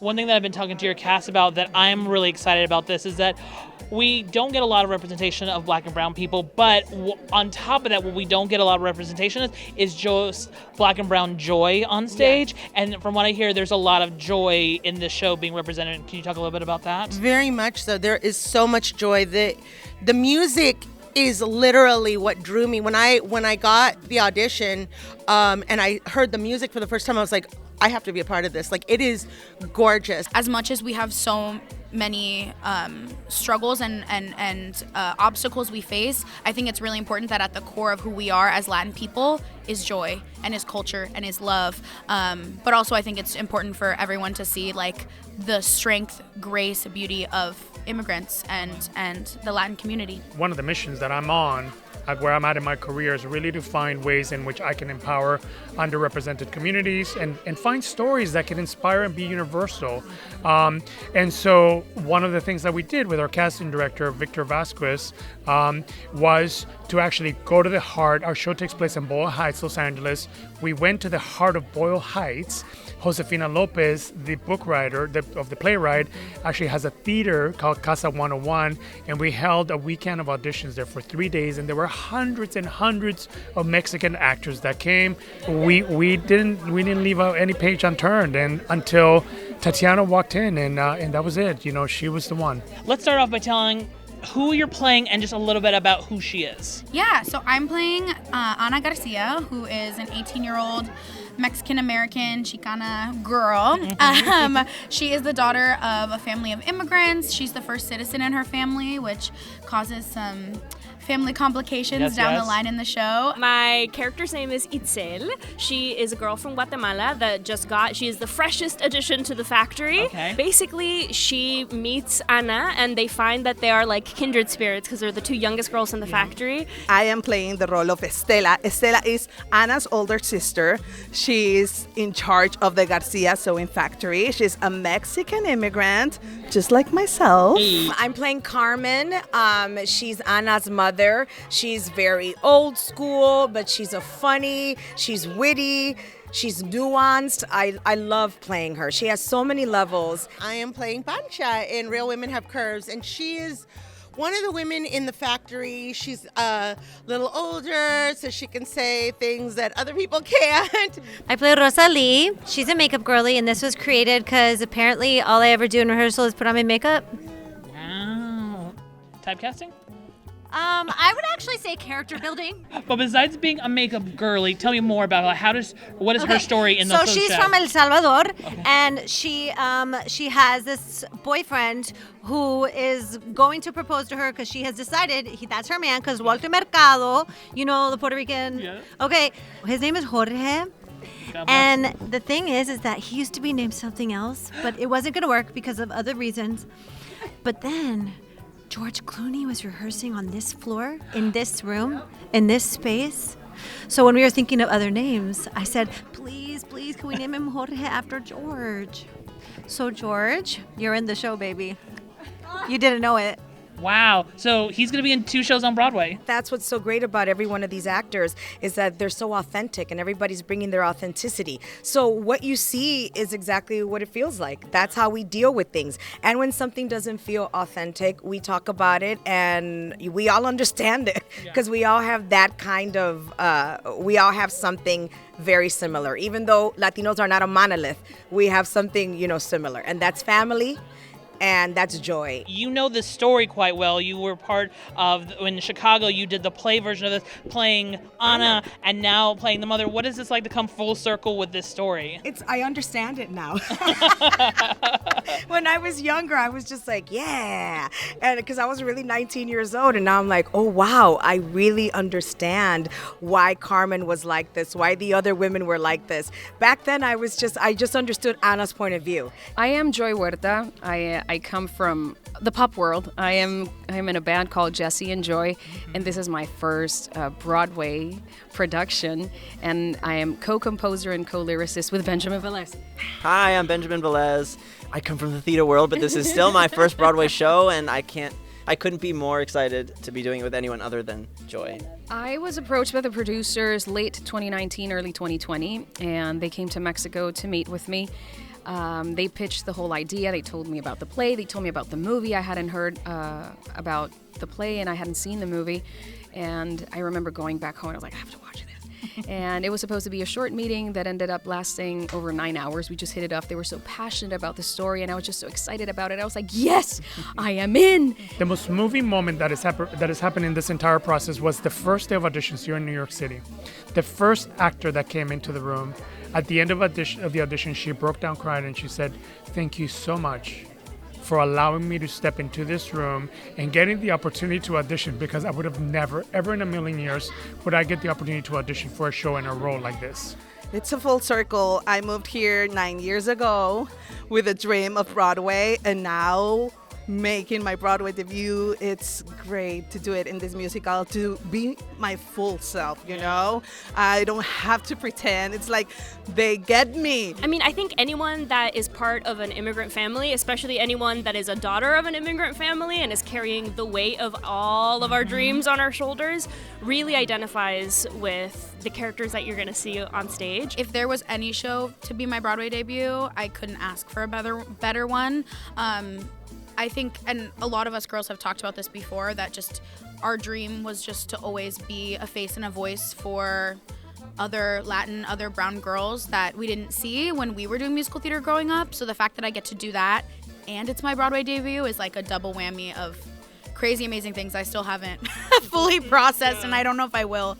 one thing that I've been talking to your cast about that I'm really excited about this is that we don't get a lot of representation of Black and brown people, but on top of that, what we don't get a lot of representation is just Black and brown joy on stage. Yes. And from what I hear, there's a lot of joy in this show being represented. Can you talk a little bit about that? Very much so. There is so much joy. The music is literally what drew me. When I got the audition and I heard the music for the first time, I was like, I have to be a part of this. Like, it is gorgeous. As much as we have so many struggles and obstacles we face, I think it's really important that at the core of who we are as Latin people is joy and is culture and is love. But also I think it's important for everyone to see like the strength, grace, beauty of immigrants and the Latin community. One of the missions that I'm on, where I'm at in my career, is really to find ways in which I can empower underrepresented communities and find stories that can inspire and be universal. And so one of the things that we did with our casting director, Victor Vasquez, was to actually go to the heart. Our show takes place in Boyle Heights, Los Angeles. We went to the heart of Boyle Heights. Josefina López, the book writer of the playwright, actually has a theater called Casa 101, and we held a weekend of auditions there for 3 days, and there were hundreds and hundreds of Mexican actors that came. We didn't leave any page unturned, and until Tatianna walked in, and that was it. You know, she was the one. Let's start off by telling who you're playing and just a little bit about who she is. Yeah, so I'm playing Ana Garcia, who is an 18-year-old Mexican-American Chicana girl. She is the daughter of a family of immigrants. She's the first citizen in her family, which causes some family complications down the line in the show. My character's name is Itzel. She is a girl from Guatemala that she is the freshest addition to the factory. Okay. Basically, she meets Ana and they find that they are like kindred spirits because they're the two youngest girls in the factory. I am playing the role of Estela. Estela is Ana's older sister. She's in charge of the Garcia sewing factory. She's a Mexican immigrant, just like myself. I'm playing Carmen. She's Ana's mother. She's very old school, but she's she's witty, she's nuanced. I love playing her. She has so many levels. I am playing Pancha in Real Women Have Curves, and she is one of the women in the factory. She's a little older, so she can say things that other people can't. I play Rosalie. She's a makeup girly, and this was created because apparently all I ever do in rehearsal is put on my makeup. Wow. Typecasting? I would actually say character building. But besides being a makeup girly, tell me more about what is her story in the show? So she's from El Salvador, and she has this boyfriend who is going to propose to her because she has decided that's her man, because Walter Mercado, you know, the Puerto Rican. Yeah. Okay, his name is Jorge. And the thing is that he used to be named something else, but it wasn't going to work because of other reasons. But then George Clooney was rehearsing on this floor, in this room, in this space. So when we were thinking of other names, I said, please, can we name him Jorge after George? So George, you're in the show, baby. You didn't know it. Wow. So he's going to be in 2 shows on Broadway. That's what's so great about every one of these actors is that they're so authentic and everybody's bringing their authenticity. So what you see is exactly what it feels like. That's how we deal with things. And when something doesn't feel authentic, we talk about it and we all understand it because we all have that kind of, we all have something very similar. Even though Latinos are not a monolith, we have something, similar. And that's family. And that's joy. You know this story quite well. You were part of, in Chicago, you did the play version of this, playing Ana and now playing the mother. What is this like to come full circle with this story? I understand it now. When I was younger, I was just like, yeah. And because I was really 19 years old, and now I'm like, oh, wow, I really understand why Carmen was like this, why the other women were like this. Back then, I just understood Ana's point of view. I am Joy Huerta. I come from the pop world. I'm in a band called Jesse and Joy, and this is my first Broadway production, and I am co-composer and co-lyricist with Benjamin Velez. Hi, I'm Benjamin Velez. I come from the theater world, but this is still my first Broadway show, and I couldn't be more excited to be doing it with anyone other than Joy. I was approached by the producers late 2019, early 2020, and they came to Mexico to meet with me. They pitched the whole idea. They told me about the play. They told me about the movie. I hadn't heard about the play and I hadn't seen the movie. And I remember going back home and I was like, I have to watch this. And it was supposed to be a short meeting that ended up lasting over 9 hours. We just hit it off. They were so passionate about the story and I was just so excited about it. I was like, yes, I am in. The most moving moment that has happened in this entire process was the first day of auditions here in New York City. The first actor that came into the room, at the end of the audition, she broke down crying and she said, thank you so much for allowing me to step into this room and getting the opportunity to audition, because I would have never, ever in a million years would I get the opportunity to audition for a show in a role like this. It's a full circle. I moved here 9 years ago with a dream of Broadway, and now making my Broadway debut, it's great to do it in this musical, to be my full self, you know? I don't have to pretend. It's like they get me. I mean, I think anyone that is part of an immigrant family, especially anyone that is a daughter of an immigrant family and is carrying the weight of all of our dreams on our shoulders, really identifies with the characters that you're going to see on stage. If there was any show to be my Broadway debut, I couldn't ask for a better one. I think, and a lot of us girls have talked about this before, that just our dream was just to always be a face and a voice for other Latin, other brown girls that we didn't see when we were doing musical theater growing up. So the fact that I get to do that and it's my Broadway debut is like a double whammy of crazy, amazing things I still haven't fully processed, and I don't know if I will